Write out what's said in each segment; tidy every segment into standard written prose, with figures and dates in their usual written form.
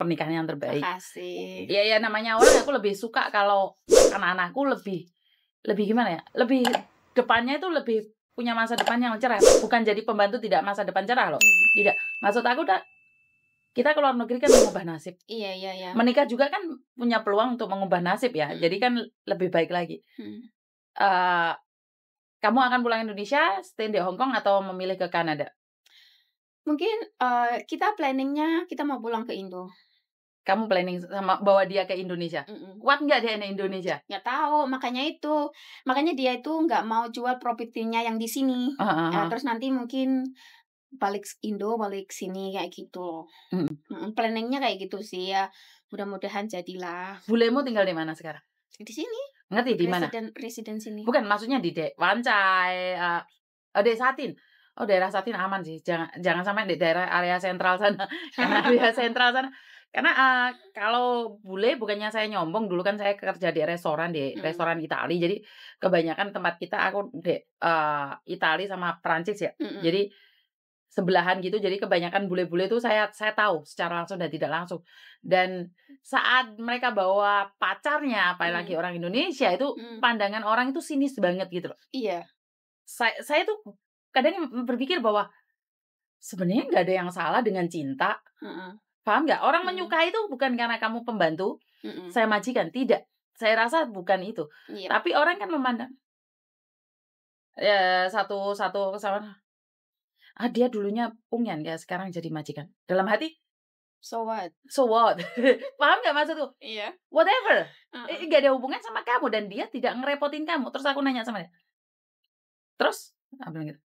pernikahan yang terbaik. Makasih. Ya namanya orang, aku lebih suka kalau anak-anakku lebih gimana ya? Lebih depannya itu lebih punya masa depan yang cerah. Bukan jadi pembantu tidak masa depan cerah loh. Tidak. Maksud aku kita keluar negeri kan mengubah nasib. Iya. Menikah juga kan punya peluang untuk mengubah nasib ya. Jadi kan lebih baik lagi. Kamu akan pulang Indonesia, stay di Hong Kong atau memilih ke Kanada? Mungkin kita planningnya kita mau pulang ke Indo. Kamu planning sama bawa dia ke Indonesia? Kuat nggak dia di Indonesia? Nggak tahu, makanya dia itu nggak mau jual propertinya yang di sini. Terus nanti mungkin balik Indo, balik sini kayak gitu. Planningnya kayak gitu sih ya. Mudah-mudahan jadilah. Bulemu tinggal di mana sekarang? Di sini. Ngerti di mana? Residen sini. Bukan, maksudnya di Wancai, di Satin. Oh, daerah Satin aman sih. Jangan sampai di daerah area sentral sana. Karena area sentral sana. Karena kalau bule, bukannya saya nyombong, dulu kan saya kerja di restoran Itali. Jadi kebanyakan tempat kita aku di Itali sama Perancis ya. Jadi sebelahan gitu. Jadi kebanyakan bule-bule itu saya tahu secara langsung dan tidak langsung. Dan saat mereka bawa pacarnya, apalagi orang Indonesia, itu pandangan orang itu sinis banget gitu loh. Iya. Saya tuh kadang berpikir bahwa sebenarnya nggak ada yang salah dengan cinta. Paham nggak? Orang menyukai itu bukan karena kamu pembantu, saya majikan. Tidak. Saya rasa bukan itu. Tapi orang kan memandang. Ya, satu kesalahan. Dia dulunya pungyan, ya sekarang jadi majikan. Dalam hati, so what? Paham nggak maksudku? Iya. Whatever. Nggak ada hubungan sama kamu. Dan dia tidak ngerepotin kamu. Terus aku nanya sama dia. Terus? Aku bilang gitu.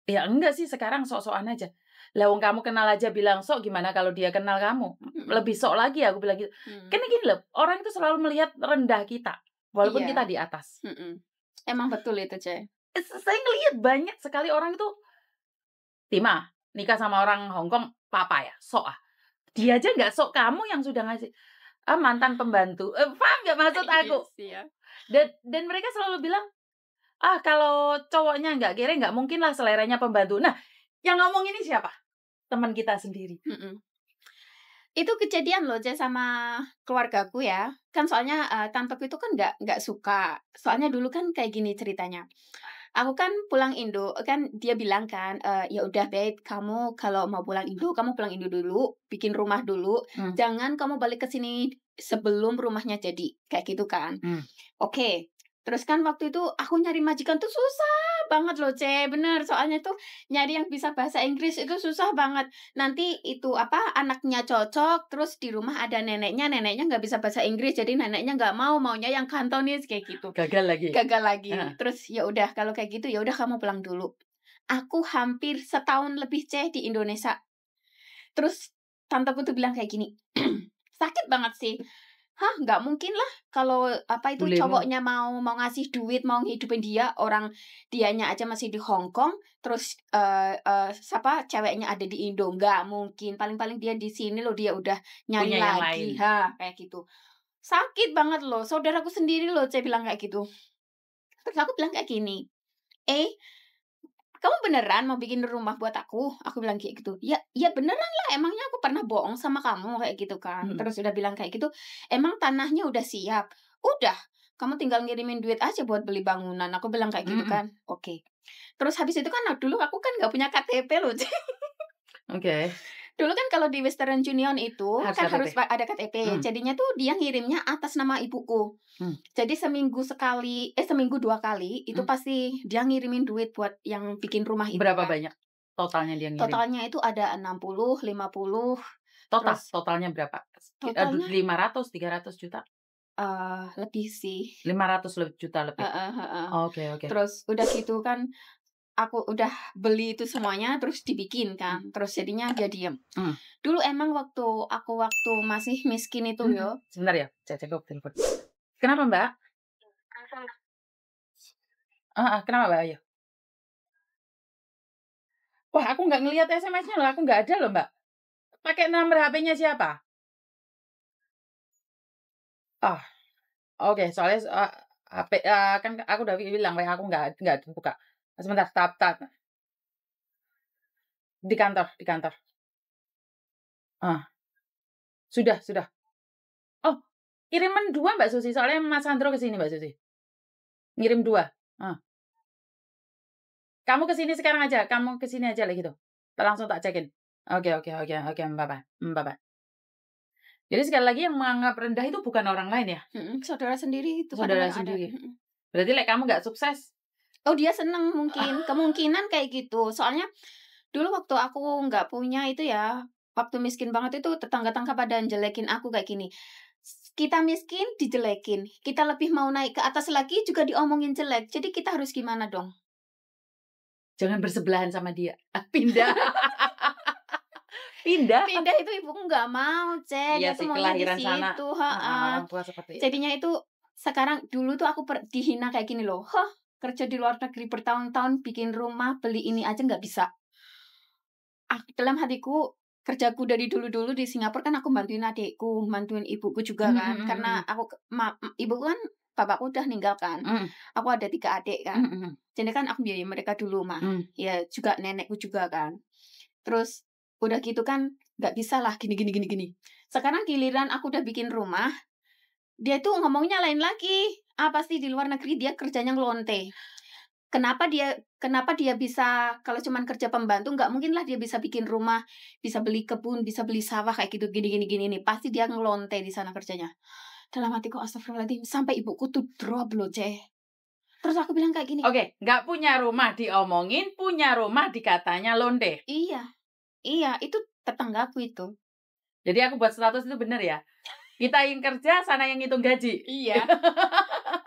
Ya enggak sih, sekarang sok-sokan aja. Lah wong kamu kenal aja bilang sok, gimana kalau dia kenal kamu? Lebih sok lagi, aku bilang gitu. Karena gini loh, orang itu selalu melihat rendah kita. Walaupun kita di atas. Emang betul itu, Cek. Saya ngelihat banyak sekali orang itu, Tima, nikah sama orang Hong Kong, papa ya, sok ah. Dia aja nggak sok, kamu yang sudah ngasih mantan pembantu. Paham nggak maksud aku? Dan mereka selalu bilang, kalau cowoknya nggak kere, nggak mungkin lah seleranya pembantu. Nah, yang ngomong ini siapa? Teman kita sendiri. Itu kejadian loh, Jay, sama keluargaku ya. Kan soalnya tanteku itu kan nggak suka. Soalnya dulu kan kayak gini ceritanya. Aku kan pulang Indo, kan dia bilang kan, ya udah babe, kamu kalau mau pulang Indo, kamu pulang Indo dulu, bikin rumah dulu. Jangan kamu balik ke sini sebelum rumahnya jadi. Kayak gitu kan. Oke. Terus kan waktu itu aku nyari majikan tuh susah banget loh, bener. Soalnya tuh nyari yang bisa bahasa Inggris itu susah banget. Nanti itu anaknya cocok, terus di rumah ada neneknya nggak bisa bahasa Inggris, jadi neneknya nggak maunya yang Kantonis kayak gitu. Gagal lagi. Terus ya udah kalau kayak gitu ya udah kamu pulang dulu. Aku hampir setahun lebih di Indonesia. Terus tanteku tuh bilang kayak gini, sakit banget sih. Nggak mungkin lah kalau itu Bulemu. cowoknya mau ngasih duit, mau ngidupin dia, orang dianya aja masih di Hong Kong, terus ceweknya ada di Indo, nggak mungkin. Paling-paling dia di sini loh, dia udah nyari punya lagi, kayak gitu. Sakit banget loh, saudaraku sendiri loh, saya bilang kayak gitu. Terus aku bilang kayak gini, kamu beneran mau bikin rumah buat aku? Aku bilang kayak gitu. Ya beneran lah, emangnya aku pernah bohong sama kamu kayak gitu kan. Terus udah bilang kayak gitu, emang tanahnya udah siap? Udah, kamu tinggal ngirimin duit aja buat beli bangunan. Aku bilang kayak gitu kan. Oke. Terus habis itu kan dulu aku kan nggak punya KTP loh. Oke. Dulu kan kalau di Western Union itu harus ada KTP. Hmm. Jadinya tuh dia ngirimnya atas nama ibuku. Jadi seminggu 2 kali itu pasti dia ngirimin duit buat yang bikin rumah itu. Berapa banyak totalnya dia ngirim? Totalnya itu ada 60, 50. Totalnya berapa? Totalnya 500, 300 juta? Lebih sih. 500 juta lebih. Oke. Terus udah gitu kan, aku udah beli itu semuanya, terus dibikin kan. Terus jadinya dia diem. Dulu emang waktu masih miskin itu yo. Sebentar ya, saya cek telepon. Kenapa Mbak? Kenapa Mbak? Ayo. Wah, aku nggak ngelihat SMS-nya loh. Aku nggak ada loh Mbak. Pakai nomor HP-nya siapa? Oke, soalnya HP kan aku udah bilang aku nggak buka. Sebentar, tap. Di kantor. Sudah. Oh, kiriman 2 Mbak Susi, soalnya Mas Sandro ke sini Mbak Susi. Ngirim 2. Kamu ke sini sekarang aja, kamu ke sini aja lah gitu. Langsung tak cekin. Oke, Mbak. Jadi sekali lagi yang menganggap rendah itu bukan orang lain ya? Saudara sendiri itu Saudara kadang-kadang ada. sendiri. Berarti kamu nggak sukses? Oh, dia seneng mungkin, kemungkinan kayak gitu. Soalnya dulu waktu aku nggak punya itu ya, waktu miskin banget itu tetangga-tetangga pada jelekin aku kayak gini. Kita miskin dijelekin, kita lebih mau naik ke atas lagi juga diomongin jelek. Jadi kita harus gimana dong? Jangan bersebelahan sama dia. Pindah. Pindah. Pindah itu ibuku nggak mau, Cek. Iya Dia tuh sih, maunya di kelahiran sana. situ, heeh. Orang tua seperti itu. Jadinya itu sekarang dulu tuh aku dihina kayak gini loh. Hah, kerja di luar negeri bertahun-tahun bikin rumah, beli ini aja nggak bisa. Dalam hatiku, kerjaku dari dulu-dulu di Singapura kan aku bantuin adikku, bantuin ibuku juga kan. Karena aku ibuku kan bapakku udah meninggal kan. Aku ada 3 adik kan. Jadi kan aku biayain mereka dulu mah. Ya juga nenekku juga kan. Terus udah gitu kan nggak bisa lah gini. Sekarang giliran aku udah bikin rumah, dia tuh ngomongnya lain lagi. Pasti di luar negeri dia kerjanya ngelonte. Kenapa dia bisa kalau cuman kerja pembantu nggak mungkin lah dia bisa bikin rumah, bisa beli kebun, bisa beli sawah kayak gitu gini nih. Pasti dia ngelonte di sana kerjanya. Dalam hatiku astagfirullahaladzim sampai ibuku tuh drop loh, Ceh. Terus aku bilang kayak gini. Oke, nggak punya rumah diomongin, punya rumah dikatanya lonte. Iya, itu tetanggaku itu. Jadi aku buat status itu bener ya? Kita yang kerja, sana yang ngitung gaji. Iya.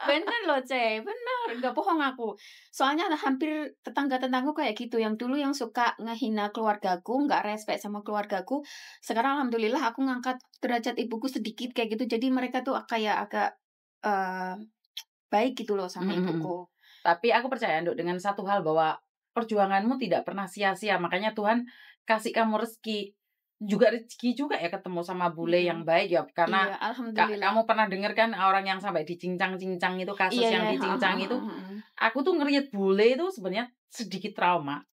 Bener loh, Ceh. Bener. Nggak bohong aku. Soalnya hampir tetangga-tetanggaku kayak gitu. Yang dulu yang suka ngehina keluargaku, nggak respect sama keluargaku. Sekarang alhamdulillah aku ngangkat derajat ibuku sedikit kayak gitu. Jadi mereka tuh kayak agak baik gitu loh sama ibuku. Tapi aku percaya, Nduk, dengan satu hal bahwa perjuanganmu tidak pernah sia-sia. Makanya Tuhan kasih kamu rezeki. Rezeki juga ya ketemu sama bule yang baik ya. Karena Iya, alhamdulillah. kamu pernah dengar kan orang yang sampai dicincang-cincang itu, kasus yang dicincang itu. Aku tuh ngeliat bule itu sebenarnya sedikit trauma.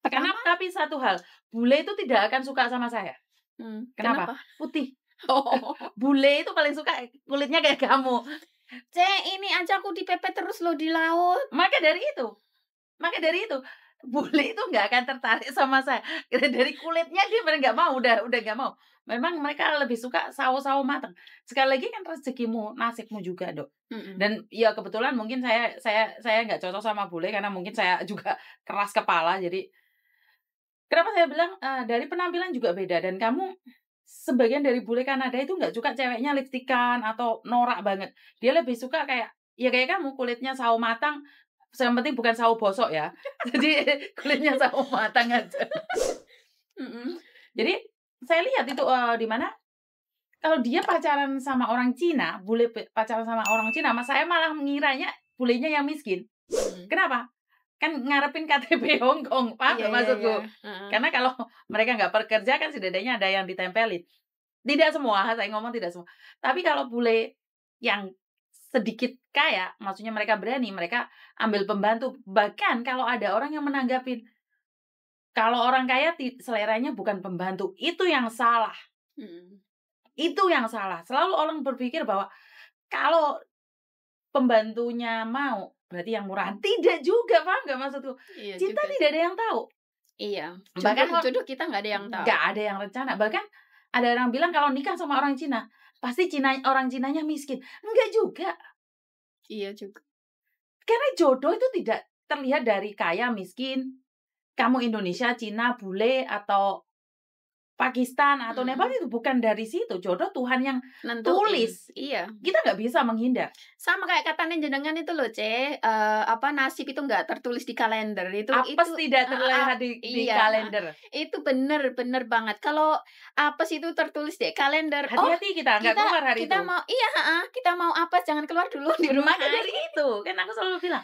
Tapi satu hal, bule itu tidak akan suka sama saya. Kenapa? Putih. Bule itu paling suka kulitnya kayak kamu. Ini aja aku dipepet terus loh di laut. Maka dari itu, bule itu nggak akan tertarik sama saya. Dari kulitnya dia benar nggak mau, udah nggak mau. Memang mereka lebih suka sawo-sawo matang. Sekali lagi kan rezekimu, nasibmu juga, Dok. Dan ya kebetulan mungkin saya nggak cocok sama bule karena mungkin saya juga keras kepala. Jadi kenapa saya bilang dari penampilan juga beda. Dan kamu sebagian dari bule Kanada itu nggak suka ceweknya lipstikan atau norak banget. Dia lebih suka kayak kamu, kulitnya sawo matang. Yang penting bukan sawo bosok ya. Jadi kulitnya sawo matang aja. Jadi saya lihat itu di mana kalau dia pacaran sama orang Cina, bule pacaran sama orang Cina, saya malah mengiranya bulenya yang miskin. Kenapa? Kan ngarepin KTP Hong Kong, paham nggak maksudku? Karena kalau mereka nggak bekerja kan setidaknya ada yang ditempelin. Tidak semua, saya ngomong tidak semua. Tapi kalau bule yang sedikit kaya, maksudnya mereka berani, mereka ambil pembantu. Bahkan kalau ada orang yang menanggapin, kalau orang kaya seleranya bukan pembantu, itu yang salah. Itu yang salah. Selalu orang berpikir bahwa kalau pembantunya mau, berarti yang murah. Tidak juga, paham nggak maksudku? Cinta tidak ada yang tahu. Iya. Bahkan jodoh kita nggak ada yang tahu. Nggak ada yang rencana. Bahkan ada orang bilang kalau nikah sama orang Cina, pasti orang Cinanya miskin. Enggak juga. Iya juga. Karena jodoh itu tidak terlihat dari kaya, miskin. Kamu Indonesia, Cina, bule, atau Pakistan, atau Nepal, itu bukan dari situ. Jodoh Tuhan yang tulis. Iya. Kita nggak bisa menghindar. Sama kayak katanya jenengan itu loh, nasib itu nggak tertulis di kalender. Itu tidak terlihat di kalender. Itu bener banget. Kalau apes itu tertulis di kalender. Hati-hati kita nggak keluar hari itu. Kita mau apes jangan keluar dulu di rumah. Maka dari itu kan aku selalu bilang,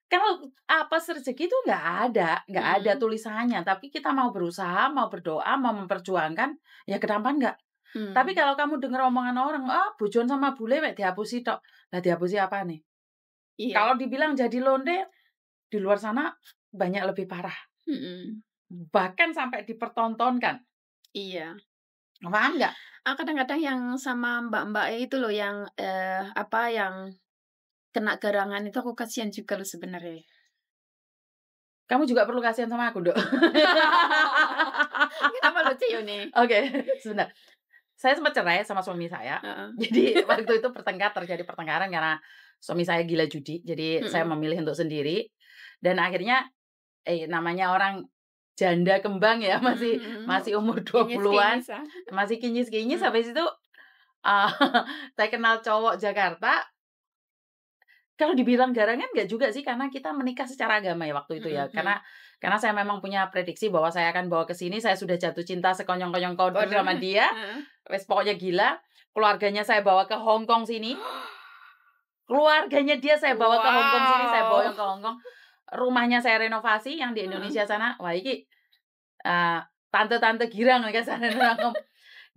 kalau apes rezeki itu nggak ada tulisannya. Tapi kita mau berusaha, mau berdoa, mau memperjuangkan, ya kenapa enggak? Tapi kalau kamu dengar omongan orang, bojon sama bule dihapusi tok. Lah dihapusi apa nih? Iya. Kalau dibilang jadi londe, di luar sana banyak lebih parah. Bahkan sampai dipertontonkan. Iya. Paham nggak? Kadang-kadang yang sama mbak-mbak itu loh yang, yang kena garangan itu aku kasihan juga loh sebenarnya. Kamu juga perlu kasihan sama aku, Dok. Kenapa lucu nih? Oke, sebentar. Saya sempat cerai sama suami saya. Heeh. Jadi waktu itu terjadi pertengkaran karena suami saya gila judi. Jadi saya Mhm. memilih untuk sendiri dan akhirnya namanya orang janda kembang ya, masih Mhm mhm. masih umur Kinyis-kinyis 20-an, ah. masih kinyis-kinyis, Mhm. habis itu, eee, saya kenal cowok Jakarta. Kalau dibilang garangan nggak juga sih, karena kita menikah secara agama ya waktu itu ya. Mhm mhm. Karena saya memang punya prediksi bahwa saya akan bawa ke sini, saya sudah jatuh cinta sekonyong-konyong koder Waduh. sama dia, Heeh. wes pokoknya gila. Keluarganya saya bawa ke Hong Kong sini, keluarganya dia saya bawa ke Hong Kong sini, saya bawa Wow. yang ke Hong Kong. Rumahnya saya renovasi yang di Heeh. Indonesia sana. Wah iki, eee, tante-tante girang nih sana.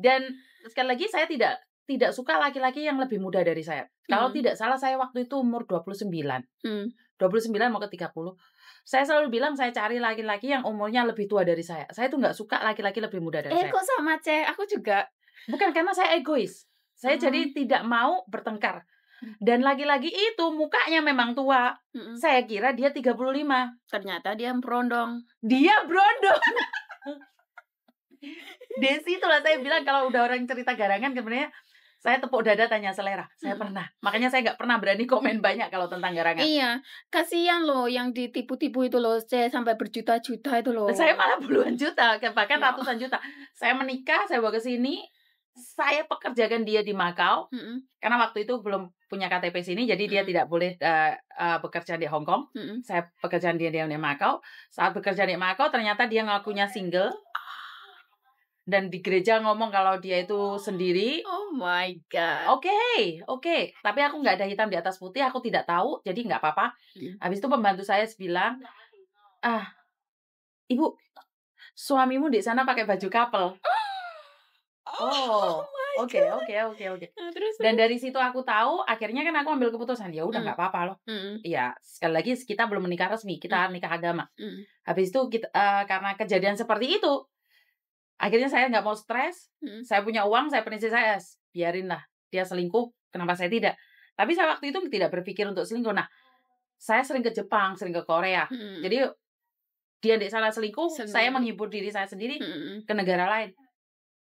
Dan sekali lagi saya tidak suka laki-laki yang lebih muda dari saya. Kalau Mhm. tidak salah saya waktu itu umur 29. Mmm. 29 mau ke 30. Saya selalu bilang saya cari laki-laki yang umurnya lebih tua dari saya. Saya tuh nggak suka laki-laki lebih muda dari saya. Kok sama, Aku juga. Bukan karena saya egois. Saya Oh. jadi tidak mau bertengkar. Mmm. Dan laki-laki itu mukanya memang tua. Mhm. Saya kira dia 35. Ternyata dia berondong. Dia brondong. Dari situlah saya bilang kalau udah orang cerita garangan sebenarnya saya tepuk dada tanya selera. Saya Mhm. pernah. Makanya saya nggak pernah berani komen banyak kalau tentang garangan. Iya, kasihan loh yang ditipu-tipu itu loh, sampai berjuta-juta itu loh. Saya malah puluhan juta, bahkan Ya. ratusan juta. Saya menikah, saya bawa ke sini, saya pekerjakan dia di Makau, Mhm. karena waktu itu belum punya KTP sini, jadi dia Mhm. tidak boleh bekerja di Hong Kong. Mhm. Saya pekerjaan dia di Makau. Saat bekerja di Makau, ternyata dia ngakunya single dan di gereja ngomong kalau dia itu sendiri. Oh my God. Oke, tapi aku nggak ada hitam di atas putih, aku tidak tahu, jadi nggak apa-apa. Mhm. Habis itu pembantu saya bilang, "Ah, Ibu, suamimu di sana pakai baju couple." Oh Oh, my oke God. oke oke oke. Terus Dan terus? dari situ aku tahu, akhirnya kan aku ambil keputusan, ya udah Mhm. nggak apa-apa loh. Mhm. Iya, sekali lagi kita belum menikah resmi, Mhm. kita nikah agama. Mhm. Habis itu karena kejadian seperti itu, akhirnya saya nggak mau stres, Mhm. saya punya uang, saya prinsip saya, biarinlah dia selingkuh, kenapa saya tidak. Tapi saya waktu itu tidak berpikir untuk selingkuh. Nah, saya sering ke Jepang, sering ke Korea. Mhm. Jadi dia di sana selingkuh, saya Sendiri. menghibur diri saya sendiri Mhm. ke negara lain.